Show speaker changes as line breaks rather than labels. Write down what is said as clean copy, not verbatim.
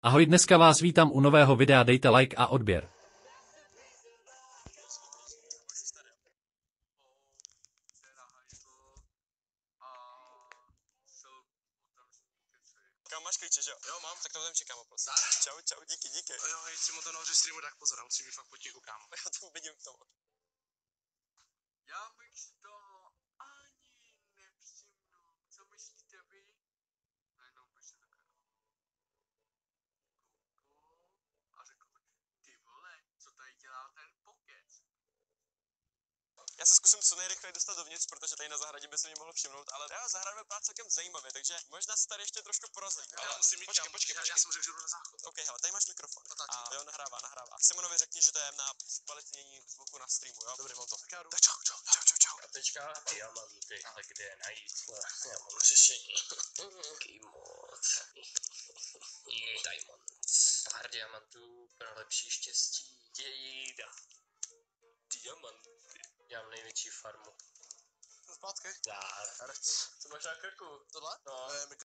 Ahoj, dneska vás vítám u nového videa, dejte like a odběr.
Kam máš klíče, že jo? Jo, mám, tak to tam čekám opros. Čau, čau, díky.
Jo, jestli mu to nahoře streamu, tak pozor, musí být fakt potichu, kámo.
Já to vidím k tomu.
Já bych si to ani nevšimnu. Co myslíte vy? Najednou bych se takhle a řekl bych, ty vole, co tady dělá ten pokec?
Já se zkusím co nejrychleji dostat dovnitř, protože tady na zahradě by se mě mohlo všimnout, ale já zahrada vypadá celkem zajímavě, takže možná se tady ještě trošku porozlím.
Já musím mít
Počkej.
Já jsem řekl, že jdu na záchod.
OK, hele, tady máš mikrofon.
Natáčím.
A jo, nahrává. Simonovi řekni, že to je na zkvalitnění zvuku na streamu, jo? Dobrý, mám to.
Tak já jdu.
Tak čau.
A teďka diamanty, ale kde je najít? Já mám řešení. Jaký moc. Diamonds. Pár diamantů pro lepší štěstí. Dějída. Diamanty. Já mám největší farmu.
Zpátky.
Dár.
Herc.
Co máš na krku?
Tohle?
No.